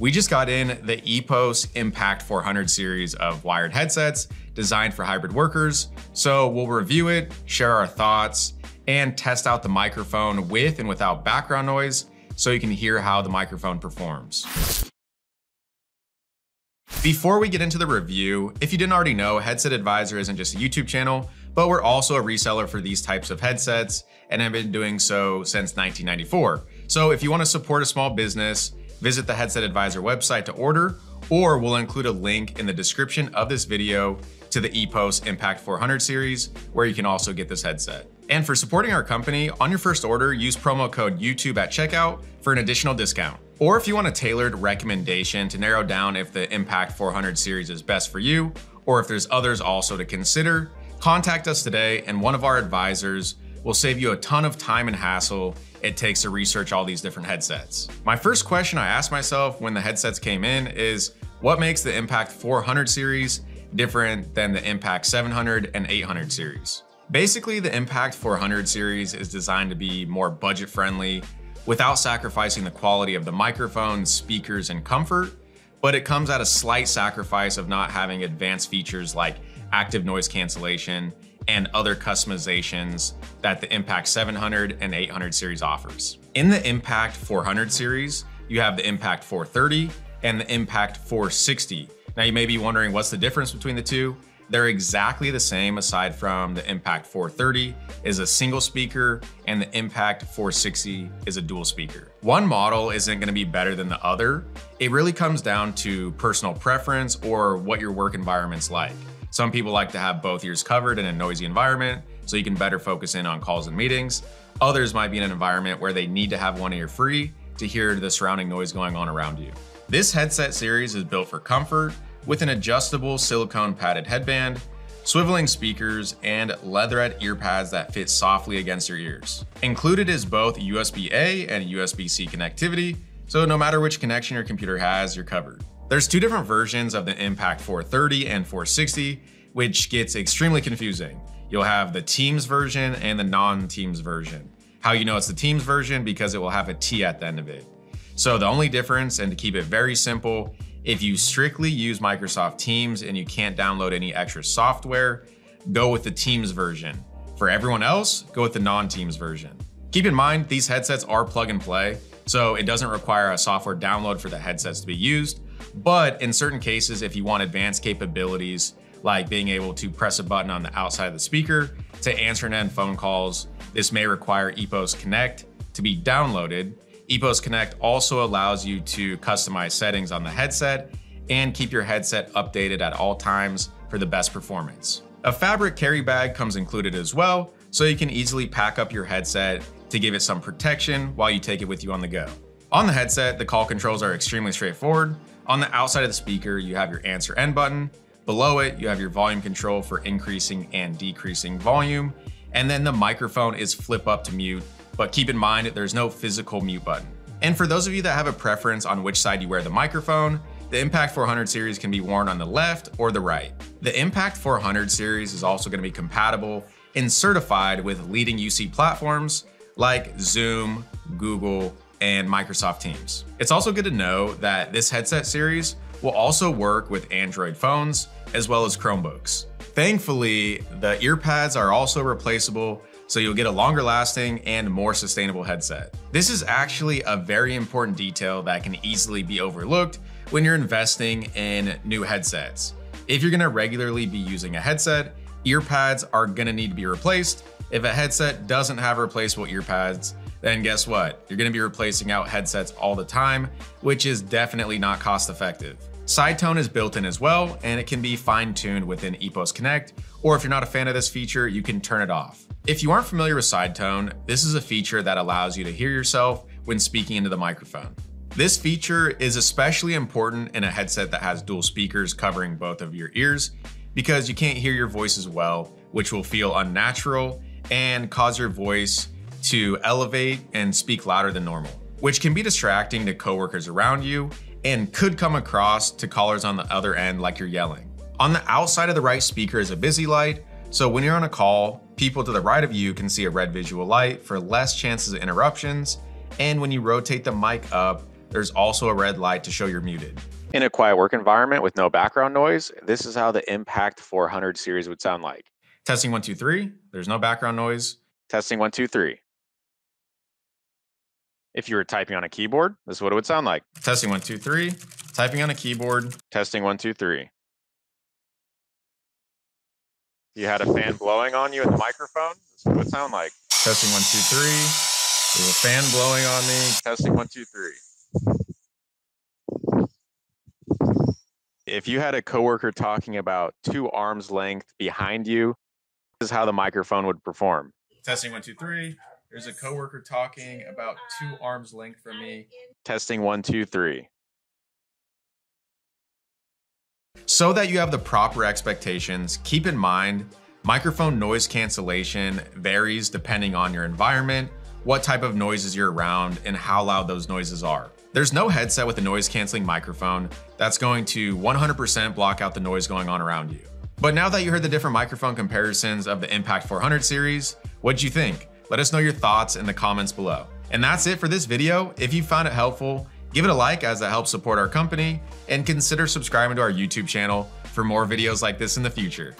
We just got in the Epos Impact 400 series of wired headsets designed for hybrid workers. So we'll review it, share our thoughts, and test out the microphone with and without background noise so you can hear how the microphone performs. Before we get into the review, if you didn't already know, Headset Advisor isn't just a YouTube channel, but we're also a reseller for these types of headsets and have been doing so since 1994. So if you want to support a small business, visit the Headset Advisor website to order, or we'll include a link in the description of this video to the Epos Impact 400 series, where you can also get this headset. And for supporting our company, on your first order, use promo code YouTube at checkout for an additional discount. Or if you want a tailored recommendation to narrow down if the Impact 400 series is best for you, or if there's others also to consider, contact us today and one of our advisors will save you a ton of time and hassle it takes to research all these different headsets. My first question I asked myself when the headsets came in is, what makes the Impact 400 series different than the Impact 700 and 800 series? Basically, the Impact 400 series is designed to be more budget friendly without sacrificing the quality of the microphone, speakers, and comfort, but it comes at a slight sacrifice of not having advanced features like active noise cancellation and other customizations that the Impact 700 and 800 series offers. In the Impact 400 series, you have the Impact 430 and the Impact 460. Now you may be wondering what's the difference between the two. They're exactly the same aside from the Impact 430 is a single speaker and the Impact 460 is a dual speaker. One model isn't going to be better than the other. It really comes down to personal preference or what your work environment's like. Some people like to have both ears covered in a noisy environment so you can better focus in on calls and meetings. Others might be in an environment where they need to have one ear free to hear the surrounding noise going on around you. This headset series is built for comfort with an adjustable silicone padded headband, swiveling speakers, and leatherette earpads that fit softly against your ears. Included is both USB-A and USB-C connectivity, so no matter which connection your computer has, you're covered. There's two different versions of the Impact 430 and 460, which gets extremely confusing. You'll have the Teams version and the non-Teams version. How you know it's the Teams version? Because it will have a T at the end of it. So the only difference, and to keep it very simple, if you strictly use Microsoft Teams and you can't download any extra software, go with the Teams version. For everyone else, go with the non-Teams version. Keep in mind, these headsets are plug and play, so it doesn't require a software download for the headsets to be used. But in certain cases, if you want advanced capabilities, like being able to press a button on the outside of the speaker to answer and end phone calls, this may require Epos Connect to be downloaded. Epos Connect also allows you to customize settings on the headset and keep your headset updated at all times for the best performance. A fabric carry bag comes included as well, so you can easily pack up your headset to give it some protection while you take it with you on the go. On the headset, the call controls are extremely straightforward. On the outside of the speaker, you have your answer end button. Below it, you have your volume control for increasing and decreasing volume. And then the microphone is flip up to mute, but keep in mind there's no physical mute button. And for those of you that have a preference on which side you wear the microphone, the Impact 400 series can be worn on the left or the right. The Impact 400 series is also going to be compatible and certified with leading UC platforms like Zoom, Google, and Microsoft Teams. It's also good to know that this headset series will also work with Android phones as well as Chromebooks. Thankfully, the earpads are also replaceable, so you'll get a longer lasting and more sustainable headset. This is actually a very important detail that can easily be overlooked when you're investing in new headsets. If you're gonna regularly be using a headset, earpads are gonna need to be replaced. If a headset doesn't have replaceable earpads, then guess what? You're gonna be replacing out headsets all the time, which is definitely not cost effective. Sidetone is built in as well, and it can be fine-tuned within Epos Connect, or if you're not a fan of this feature, you can turn it off. If you aren't familiar with Sidetone, this is a feature that allows you to hear yourself when speaking into the microphone. This feature is especially important in a headset that has dual speakers covering both of your ears, because you can't hear your voice as well, which will feel unnatural and cause your voice to elevate and speak louder than normal, which can be distracting to coworkers around you and could come across to callers on the other end like you're yelling. On the outside of the right speaker is a busy light, so when you're on a call, people to the right of you can see a red visual light for less chances of interruptions, and when you rotate the mic up, there's also a red light to show you're muted. In a quiet work environment with no background noise, this is how the Impact 400 series would sound like. Testing 1, 2, 3. There's no background noise. Testing 1, 2, 3. If you were typing on a keyboard, this is what it would sound like. Testing 1, 2, 3. Typing on a keyboard. Testing 1, 2, 3. You had a fan blowing on you in the microphone, this is what it would sound like. Testing 1, 2, 3. There's a fan blowing on me. Testing 1, 2, 3. If you had a coworker talking about 2 arms length behind you, this is how the microphone would perform. Testing 1, 2, 3. There's a coworker talking about 2 arms length from me. Testing 1, 2, 3. So that you have the proper expectations, keep in mind, microphone noise cancellation varies depending on your environment, what type of noises you're around, and how loud those noises are. There's no headset with a noise canceling microphone that's going to 100% block out the noise going on around you. But now that you heard the different microphone comparisons of the Impact 400 series, what'd you think? Let us know your thoughts in the comments below. And that's it for this video. If you found it helpful, give it a like as that helps support our company, and consider subscribing to our YouTube channel for more videos like this in the future.